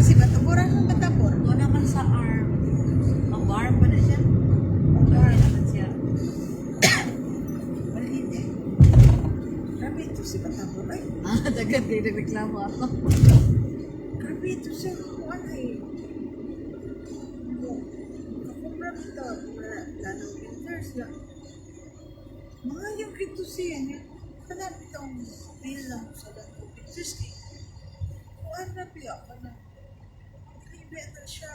si Bataboran ng Batabor. Ito naman sa arm. Mag-arm pa na siya. Mag-arm naman siya. Malit eh. Grabe ito si Batabor. Ay, Dagat kayo nagreklamo ako. grabe ito siya. Ano eh. Kapag ito, lalong winters na. Mga yung kito siya niya. Kanap itong bill lang sa lalong winters eh. Kung ano piya ka na. Kaibigan na siya.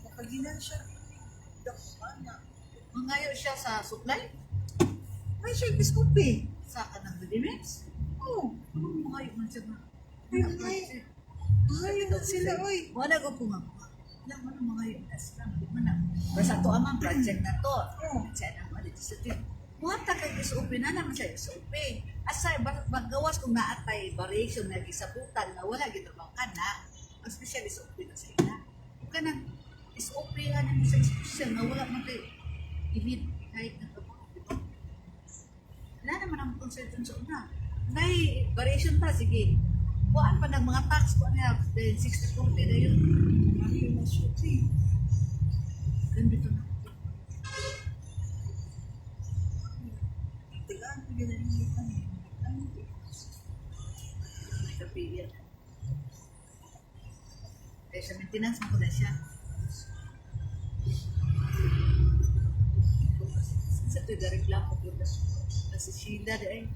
Makaginan siya. Dakana. Mangayo siya sa supply. May siya biskupi. Sa kanang Dilimex. Oo. Mangayo man siya na. Ay, mangayo. Ngayon na sila, oy. Wala ko pumapa. Alam mo na mangayo na sila. Di mo na. Basta to amang project na to. Oo. Siya na mo dito sa team. Muhata kay SOP na naman siya SOP. Asay, magawas kung naatay variation na gisabutan na wala gitrabaho ka na. Ang special SOP na sa ina. Kung ka nang SOP ka na sa special na wala mo kayo. Init kahit na trabaho. Diba? Wala naman ang concentration sa una. May variation pa, sige. Kuhaan pa ng mga tax ko niya. 60-40 na yun. Ay, masuk eh. Ganda na. Tigaan ko yun ang initan eh. Ano ito? Kapigil. Kaya sa maintenance mo ko na siya. Sa ito, reklamo ko na. Kasi Sheila na eh.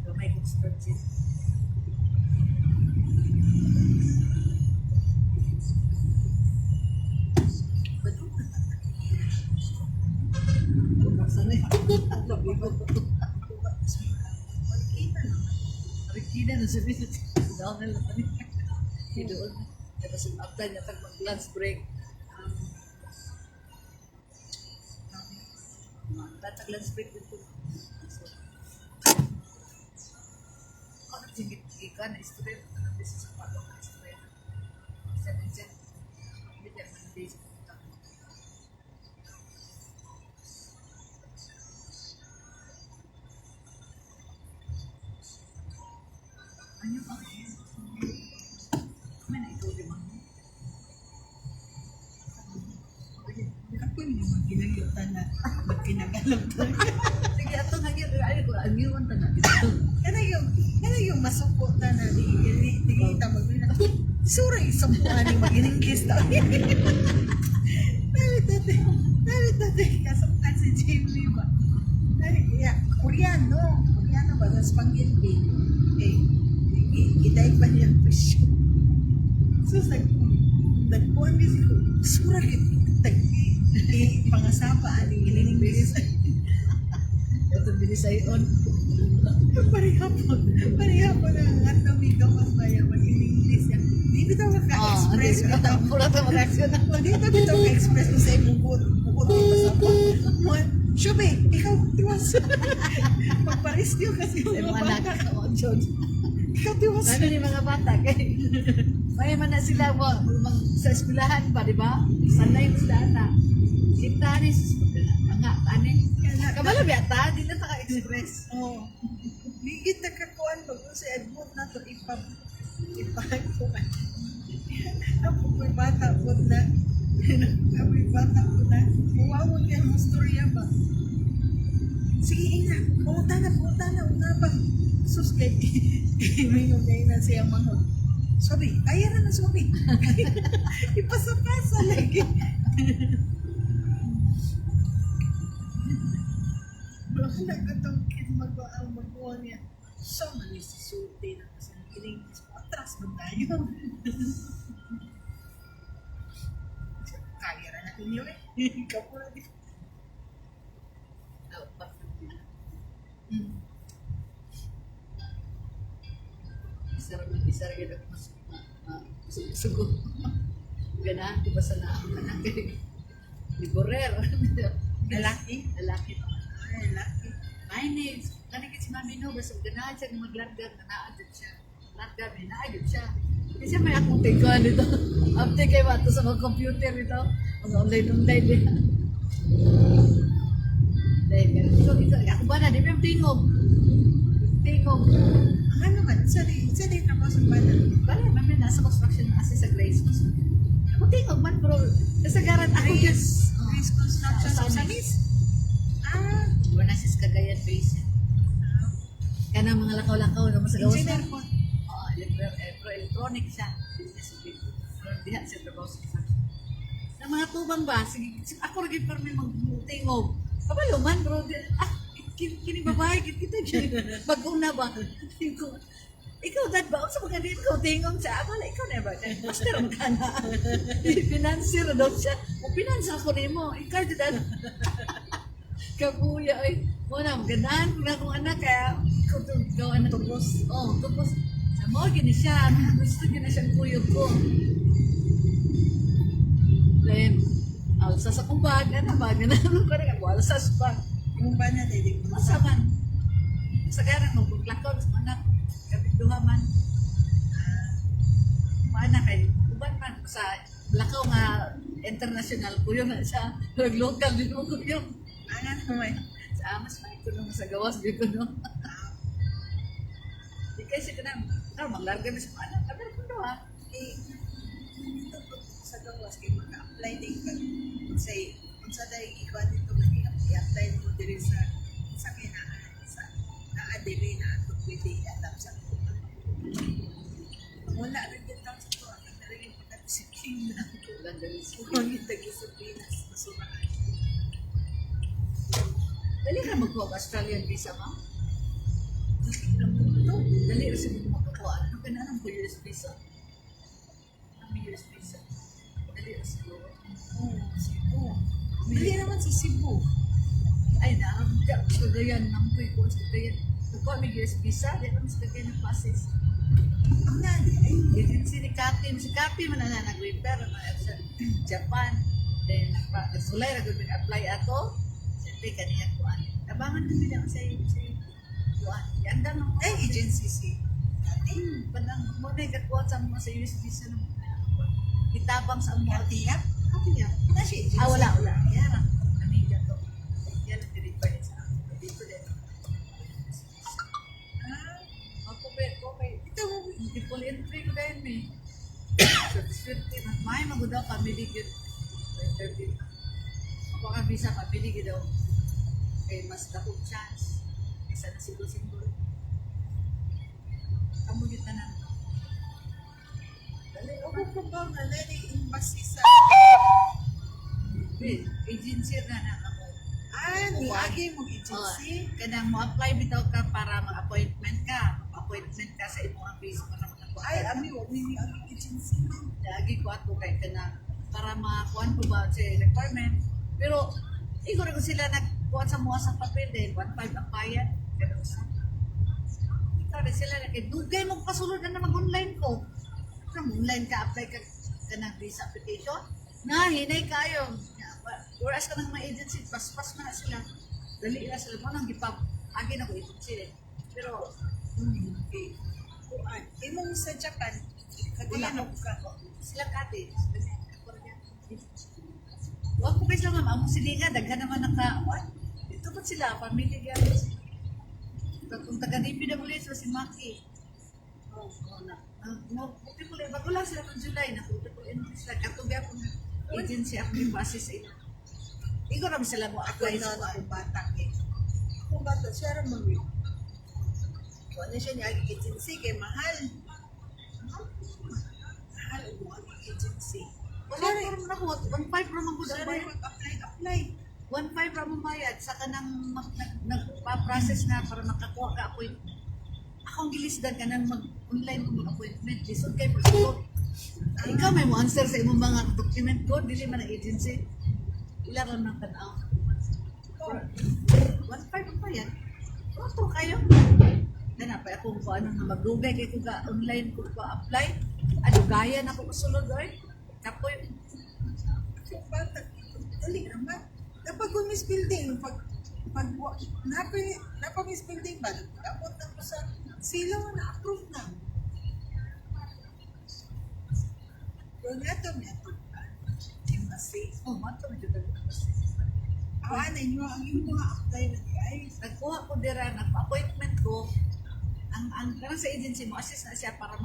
So, may construction. Ba't sana yun? Tabi ko. Rikina na sabi na daw na lang niya. Doon. Tapos after niya pag mag-lunch break. Tatag lunch break dito. So, ano tingit ka na straight? Ano this is part of straight? 7-7. Hindi niya days. Ano ba? May na-ikaw di ba? Ako yung magkinagyotan na magkinagalang to. Sige, ato nagyan. Ay, ko, ang iwan ta na dito. Yan yung masuko na na di kita magbina. Sura isang buwan ni mag-iningkis na. Nalit tate, kasapkan si Jamie ba? Koreano ba? Nas panggilbi. Iday pa niya presyo. So, nagpuan kasi ko, sura kita, pangasapa, aning ininingkis. Ito binisayon. Parihapon ang atawid ka mas maya mag-English yan. Di bitaw ka-express ko ito. Pula ito mag-action ako. Di bitaw ka-express ko sa imong bukod ko pasapa. Shubi, ikaw tiwas. Magparistyo kasi Sa mga mga bata. anak na mo, John. Ikaw tiwas. Ano ni mga bata? Kay, may man na sila mo, sa eskwelahan pa, di ba? Sanay mo sila na. Kita ni mga tanin. Kabalo ba ta? Di na taka-express. Oo. Ligit na kakuan ba kung sa Edmond na to ipagkuan. Ako may bata po na. Ako may bata po na. Mawawag yan ang storya ba? Sige, ina. Puta na. Una ba? Sus, kay mingon na siya mga. Sabi, kaya na sabi. Ipasa-pasa lagi. Wala ka itong kid magawa niya. So, mali si Sulti na kasi nagiling. Atras mo tayo. Kaya na natin yun eh. Ikaw po lang. Isar gid ako mas sugo. Ganahan ko ba sa naam na kay Liborer. Lalaki? Lalaki. Ay, lalaki. Minus, kanina si Mami no, basta ganahan siya mag-lagdag, nanaadod siya. Lagdag, nanaadod siya. Kasi may akong tingkuhan dito. Update kayo ba ito sa mga computer dito? Mga online din. Dahil, ito, ako ba na, di ba yung tingog? tingog. Ano man, sa di trabaho sa bana. Bale, mami nasa construction na kasi sa Grace Construction. Ako tingog man, bro. Kasagaran ako yun. Grace Construction Sa sa Samis. Samis. Ah, Wala sis Cagayan Basin. Kaya mga lakaw-lakaw na masagawas na. engineer po. Oo, electronic siya. Business with. Pero diha siya trabaho sa construction. Sa mga tubang ba, sige, ako rin pa may magtingog. Kabalo man, bro. Kini babae, kita dyan. Bagong na ba? Ikaw, dad ba? Sa mga din ko, tingong sa abala, ikaw na ba? Master, magkana. Financier na daw siya. O, financier ko rin mo. Ikaw, dad. Kakuya, ay. Muna, magandaan ko na akong anak, kaya ikaw to, gawa na tubos. Oo, tubos. Sa mo, gini siya. Gusto gina siyang kuyog ko. Then, alsa sa kong bag, ano ba? Ganun ko rin ako, alsas pa. Yung bana dili ko. Masaman. Sa gara mo, buglakaw, sa anak, kapituha man. Maana kay, uban man, sa lakaw nga international ko yun, sa local din mo ko yun. Ano naman? Sa amas pa, ito nung sa gawas, di ko no. Di kasi ko na, maglarga na sa anak, kami na kundo ha. Dito po sa gawas kay mag-apply din ka. Kung sa dahil ikaw dito mag-apply mo diri sa kinaan sa naadili na ito pwede alam sa kuha. Wala rin din tao sa kuha. Ang rin pagkakasiking na Ulan dali sa kung yung tag-Pilipinas na surahan. Dali ka magkuha Australian visa mo? Ito. Dali rin sa mga makakuha. Ano ka na ng US visa? Ang US visa. Dali rin sa mga. Oh, Cebu. Dali naman sa Cebu. Ay na, Cagayan, nampuy ko sa Cagayan. Nagkuha may US visa, di naman sa Cagayan ng passes. Ang nani, ay, Si Kapi man na nag-repair sa Japan. Then, nagsulay na gawin apply ato. Siyempre, kaniya kuhan. Abangan kami lang sa kuhan. Yanda nung ay agency si Padang mo na ikakuha sa mga sa US visa ng itabang sa mga Katiya? Katiya. Na siya agency. Wala. Yan ang amiga to. Yan ang deliver sa akin. Dito din. Ah, Ako kay ito mo. multiple entry ko dahil may swerte na may magudaw family good. Interview. Ako ka visa family good daw. Kay mas dakong chance. Isa na siguro. Kamu yun na Dali, ako ko ba nga nani embassy sa... agency na ako. Ah, niagi mong agency? Kanang mo apply bitaw ka para mag-appointment ka. Appointment ka sa imong Facebook na makakuha. Ay, ami, wag nini ang agency mo. Lagi ko ato kay kanang para makakuha ko ba sa requirement. Pero igor ko sila nagkuha sa mga sa papel din 1.5 ang bayad. Pero sa ikaw rin sila na kay dugay mo kasulod na mag-online ko. Kung online ka apply ka kanang visa application. Na hinay kayo. Whereas ka ng mga agency, pas-pas na sila. Dali na sila mo nang gipap. Agi na ko agency din. Pero Okay. Kuan, imong sa Japan, kagaya na ka. sila kati. Huwag ko kayo sila ma'am, among silinga, daghan naman naka, what? Ito ba't sila, pamilya guys? Kung taga-DP na ulit, so si Maki. Na. Buti ko bago lang sila ng July, nakuti ko rin sila. Katubi ako ng agency ako yung base sa ino. Ikaw naman sila mo Ako apply na sa akong bata eh. Akong bata, siya rin mag kuan na siya niya ang agency kay mahal. Mahal ang agency. Wala ko na ako, 1.5 naman ko Siya daw rin bayad. mag-apply. 1.5 naman bayad, saka nang nagpa-process na para makakuha ka appointment. Akong gilisdan ka nang mag-online kung mag-appointment. Lisod kayo for support. Ikaw may mo answer sa imong mga document ko, dili man ang agency. Ilan lang ng tanaw. 1.5 ang bayad. Pronto kayo. Ganap pa akong kung ano na magdugay kay kung online ko pa-apply. Adugayan ako kasulod oy. Kapoy. Akong bata, dali naman. Kapag kung Miss Building, pag Miss Building ba, dapat na ko sa sila na approve na. Pero neto, embassy. Oh, mato medyo dagdag. Ano nyo, ang yung mga apply na niya ay Nagkuha ko dira, nagpa-appointment ko. ang parang sa agency mo, assist na siya para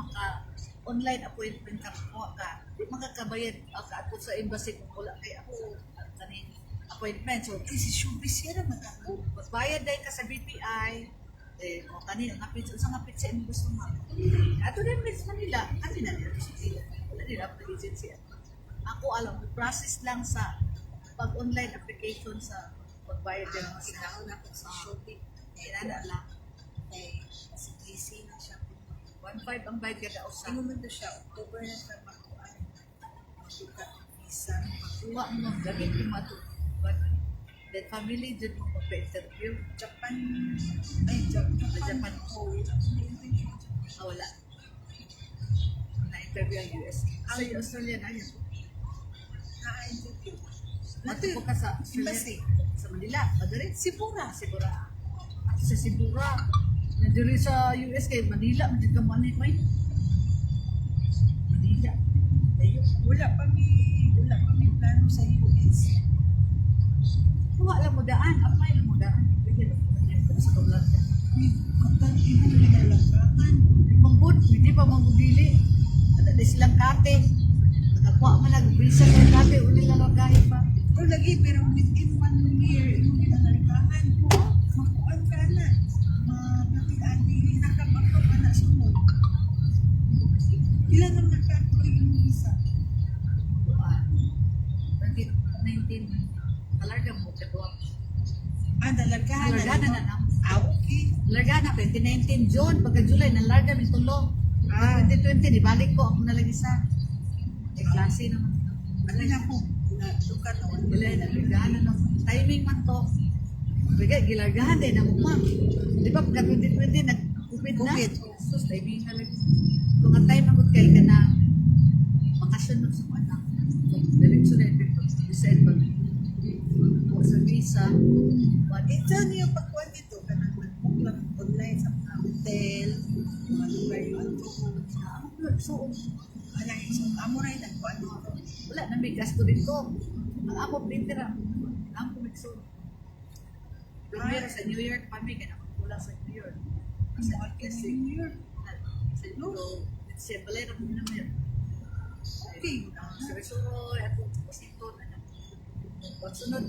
online appointment ka mo ka. Di makakabayad ka ako sa embassy kung wala kay ako kaning appointment. So, Kasi showbiz yan naman ako. magbayad dahil ka sa BPI, o kanina, sa ngapit sa inyo gusto mo. Ato din sa Manila, kasi na dito sa Manila. Wala nila ang agency. Ako alam, process lang sa pag-online application sa pagbayad din ng Sinakaw na ako sa Shopee. Kailangan lang. Kasi busy na siya. 1.5 ang bayad kada usa. Ano man to siya, October na siya makuha. Magbuka ng visa. Kuha mo, gamit yung matu. Then family, dyan mo magpa-interview. Japan, Japan. Japan. Oh, Wala. Na-interview ang US. Sa Australia na yun. Na-interview. Matupo ka sa Embassy. Sa Manila. Madari. Sibura. Sibura. At sa Sibura. Nandiri sa US kay Manila. Madid ka money mo eh. Manila. Ayun. Wala pa may plano sa US. Kuha lang mo daan. Apply lang mo daan. Pwede lang mo daan. Sa kablat. May kapag ibang nilalagakan. Manggod. Hindi pa manggudili. Ada silang kate. Nakakuha man nag-visa ng kate. Uli lang ang kahit pa. Pero lagi, pero within 1 year, yung nilalagakan ko, makuhaan ka na. Makakitaan, hindi nakapakaw ka na sunod. Ilan ang nakatuloy yung visa? 2019. Talarga mo. Katuwa. Nalargahan na. Nalarga na na. Okay. Larga na 2019 June, pagka July nalarga mi tulo. 2020 di balik ko ako na lang isa. Klase naman. Ano na po? Natukan na Wala na largahan na timing man to. Bigay gilargahan din ako ma. Di ba pagka 2020 nag-COVID na? COVID. Sus, timing na lang. Kung ang time ako kay ka na bakasyon ng sa anak. Diretso na ito. December. Magpo sa visa. Ito niyo pagkuhan dito, kanang mag-book lang online sa mga hotel, mga lugar yun. So, So, amo rin nagkuhan dito. wala na may gasto dito. Ang amo pintira. Ang kumikso. Primero sa New York pa may ganang kulang sa New York. Ang mga kasi New York. Sa New York. Sa Balera mo naman. Okay. Sa Resoro, at Washington. Pagsunod,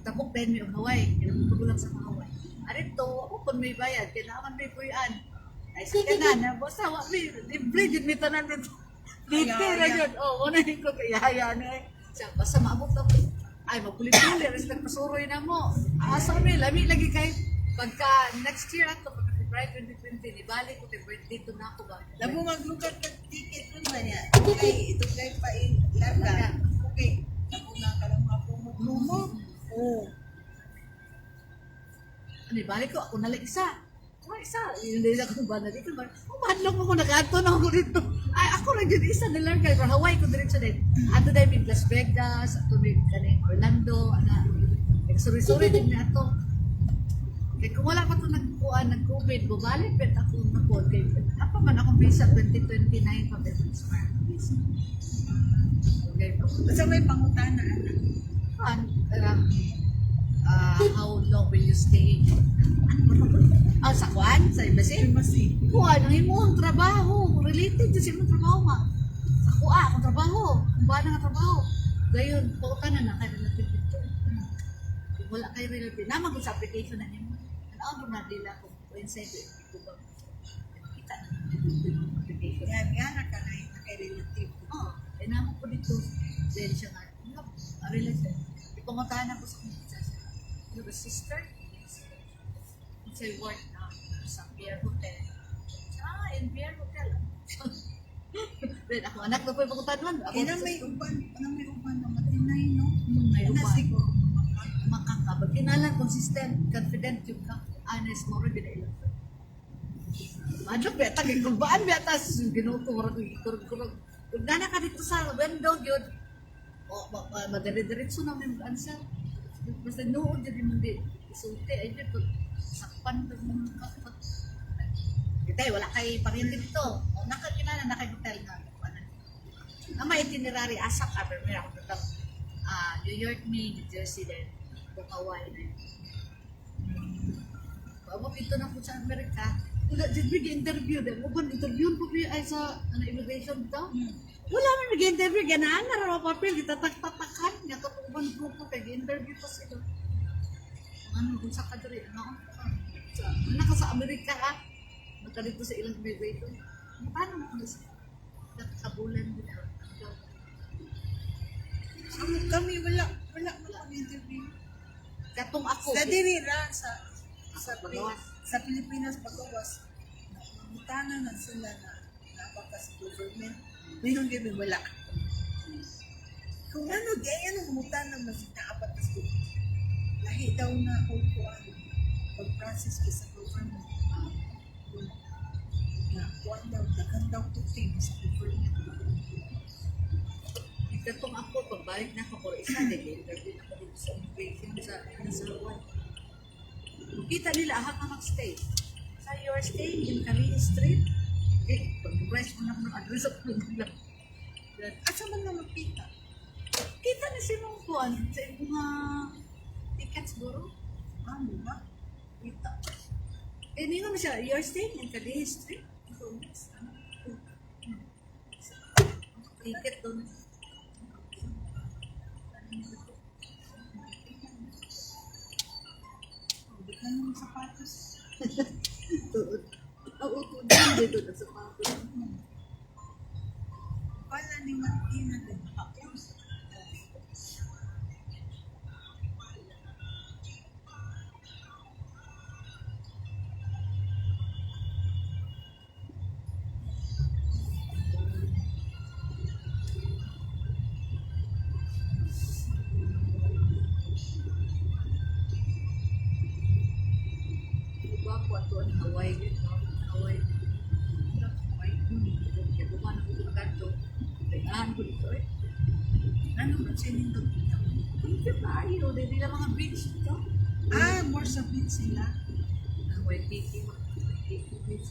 tapok din may Hawaii. Kailangan sa Hawaii. Arito, ako kung may bayad, kailangan may puyan. Ay, sa kanan, basta wak may, libre yun may tanan nito. Libre na yun. O, unahin ko kaya na eh. Siya, basta maabot ako. Ay, magpuli-puli, rin nagpasuroy na mo. Asa may, lami lagi kay, pagka next year ato, pagka February 2020, ibalik ko kay birthday to na ako ba? Labo maglugar ka ticket nun ba niya? Okay, ito kay pa ilaga. Okay. Labo na ka lang mga promo. Oo. Ano, ibalik ko, ako nalang isa. Isa, hindi na kung ba na dito. Mahadlong ako, nakato na ako dito. Ay, ako lang dyan isa nilang kay Hawaii ko diretso din. Ato dahil may Las Vegas, ato may kaning Orlando, sorry din na ato. Kaya kung wala pa ito nag-COVID, bubalik, bet ako na-call. Kaya apa man akong visa 2029 pa, bet smart visa. Okay, Basta may pangutana, anak. how long will you stay? Sa kwan? Sa embassy? Embassy. Kuha, nang imong trabaho. Related to sa imong trabaho, ma. Sa kuha, akong trabaho. Kung ba nga trabaho. Gayon, pauta na na, kay relative dito. Kung wala kayo relative, naman kung sa application na nimo. Ano na nila kung inside ko ba? Kita na application. Yan, yan ka na yung kay relative. Oo, naman ko dito. Dahil siya nga, relative. Ipanguntahan ako sa kanya. You have a sister? It's a work na sa Pierre Hotel. In Pierre Hotel. Then ako, anak na po yung pagkutanuan. Na may uban na matinay, no? May Na uban. siguro Makakabag. Kinalan, consistent, confident yung ka. Honest, mo rin binailan. Madok, beta, kikubaan, beta, ginuturag, kurag. Kung gana ka dito sa window, yun, madari-diretso namin mag-answer. Basta noon, yun yung di isulti, ay yun, sakpan ng mga kapat. Kita, wala kay pariente dito. O, nakakilala na kay hotel nga. Na may itinerary, asak, aber may ako dito. New York, New Jersey din. Hawaii na yun. Abo, dito na po sa Amerika. Wala, did we interview them? Uban, interview po ay sa immigration dito? Hmm. Wala man nag-interview, ganahan na raw papel, kita tak-tatakan, nga katuban grupo kay interview pa sila. Ano, kung sa kadiri, ano? Naka sa Amerika ha? Naka dito sa ilang immigration. Paano mo kung nakabulan nila? Kami wala interview. Katong ako. Sa diri ra Pagawas. sa Pilipinas pagawas. Mutana na sila na napaka sa government. Mayroon kami wala. Kung ano, gaya nung mutana mas naapat na sa lahi daw na o kuan pag-process ko sa government. Na kuan daw, dagan daw tuting sa government. Katong ako, pagbalik na ako, pero isa, nag-interview na ako dito sa immigration sa Luwan. Kita nila, ahang ka mag-stay. Sa your stay in Kalihi Street, pag-press mo na ng address at nila. Asa man na magkita? Kita na si mong kuhan sa mga tickets, bro. Ano ba? Kita. Eh, hindi naman siya, your stay in Kalihi Street. Ticket doon. Bigyan mo ng sapatos. Oo, doon dito na sa papo. Pala ni Martina din. Diba ako ato ang Hawaii din, no? Hawaii. Hawaii. Kaya buman ako ng kanto. Kailangan ko dito eh. Ano ba siya nito? Hindi ba? Hindi na mga beach dito. More sa beach sila. Hawaii Tiki. Waikiki beach.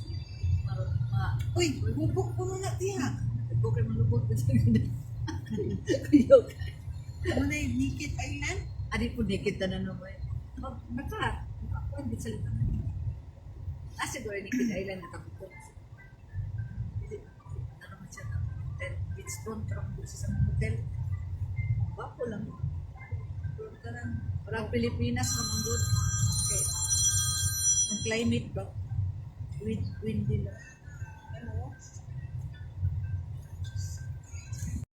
Uy, bubok ko muna diya. Bukay malubot na sa ganda. Kuyog. Muna yung Naked Island. Adi po naked na naman. Naka. Ako hindi sa litan. Siguro naked island na tapos. Ano man siya na hotel. Beach front from sa hotel. Wapo lang. Parang Pilipinas naman doon. Okay. Ang climate ba? Windy lang.